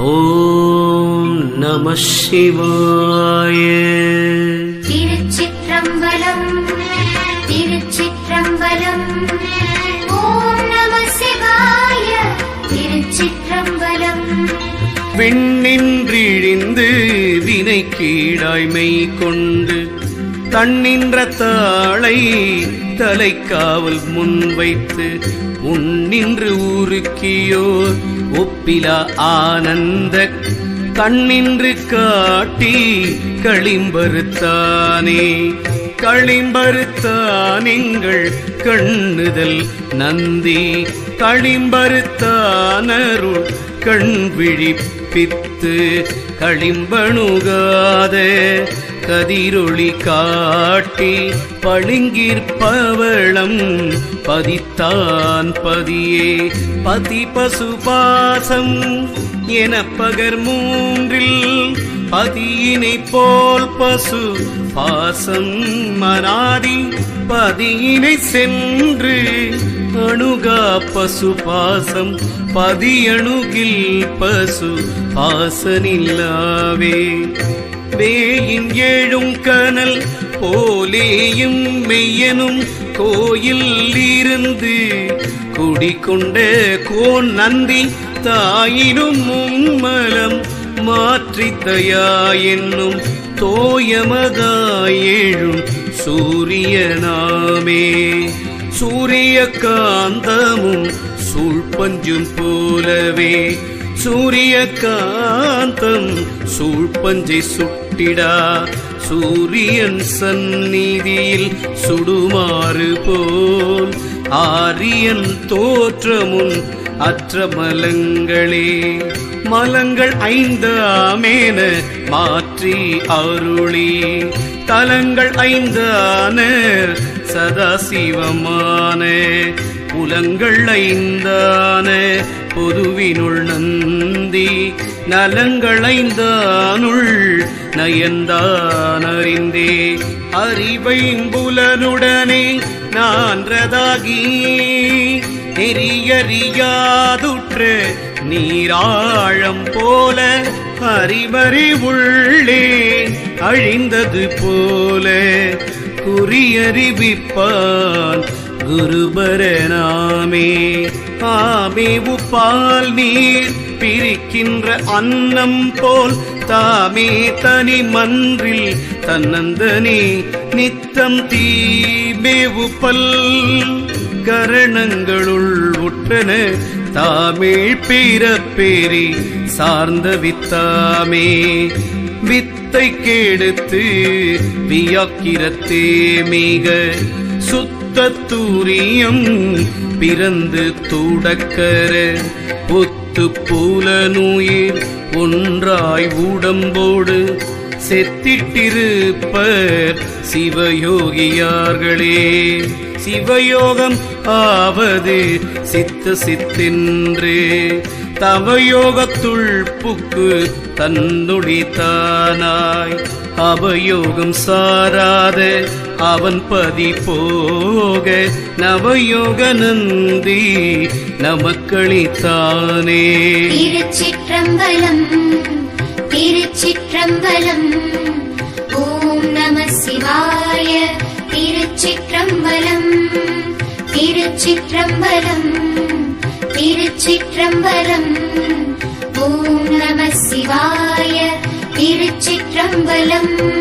ஓம் நம சிவாய. திருச்சிற்றம்பலம் திருச்சிற்றம்பலம். ஓம் நம சிவாய. திருச்சிற்றம்பலம். விண்ணின்றிழிந்து வினை கீழாய்மை கொண்டு தன்னின்ற தாளை தலைக்காவல் முன்வைத்து உன்னின்று ஊருக்கியோர் ஒப்பிலா ஆனந்த கண்ணின்று காட்டி களிம்பறுத்தானே. களிம்பறுத்தானெங்கள் கண்ணுதல் நந்தி களிம்பறுத்தானருள் கண் விழிப்பித்து களிம்பணுகாத கதிரொளி காட்டி பளிங்கிற்பவளம் பதித்தான் பதியே. பதி பசுபாசம் என பகர் மூன்றில் பதியினை போல் பசு பாசம் மனாதி பதியினை சென்று அணுகா பசு பாசம் பதியணுகில் பசு பாசனில்லாவே. வேயின் ஏழும் கனல் போலேயும் மெய்யனும் கோயில் இருந்து குடிக்கொண்ட கோன் நந்தி தாயினும் மும்மலம் மாற்றித்தயா என்னும் தோயமதாயேழும் சூரியனாமே. சூரிய காந்தமும் சூழ்பஞ்சும் போலவே சூரிய காந்தம் சூழ்பஞ்சை சுட்டிடா சூரியன் சந்நிதியில் சுடுமாறு போல் ஆரியன் தோற்றமுன் அற்ற மலங்களே. மலங்கள் ஐந்தாமேன மாற்றி அருளி தலங்கள் ஐந்தான சதாசிவமான புலங்கள் ஐந்தான பொதுவினுள் நந்தி நலங்கள் ஐந்தானுள் நயந்தான் அறிந்தே. அறிவைம்புலனுடனே நான்றதாகி நெறியறியாதுற்ற நீராழம் போல அறிவறி உள்ளே அழிந்தது போல குறியறிவிப்பான் குருபரனாமே. ஆமே உப்பால் நீர் பிரிக்கின்ற அன்னம் போல் தாமே தனி மன்றில் தன்னந்தனே நித்தம் தீமேவு பல் கரணங்களுள் உற்றன தாமேழ் பிறப்பேரி சார்ந்த வித்தாமே. வித்தை கெடுத்து வியாக்கிரத்தே மிக சுத்தத்தூரியம் பிறந்து தூடக்கர புத்து புலனுயிர் ஒன்றாய் உடம்போடு செத்திட்டிருப்பர் சிவயோகியார்களே. சிவயோகம் ஆவது சித்த சித்தென்று தவயோகத்துள் புக்கு தன்னுடைத்தானாய் அவயோகம் சாராத அவன் பதி போக நவயோக நந்தி நமக்களித்தானே. திருச்சிற்றம்பலம் திருச்சிற்றம்பலம். ஓம் நம சிவாய. திருச்சிற்றம்பலம் திருச்சிற்றம்பலம் திருச்சிற்றம்பலம். ஓம் நம சிவாய. திருச்சிற்றம்பலம்.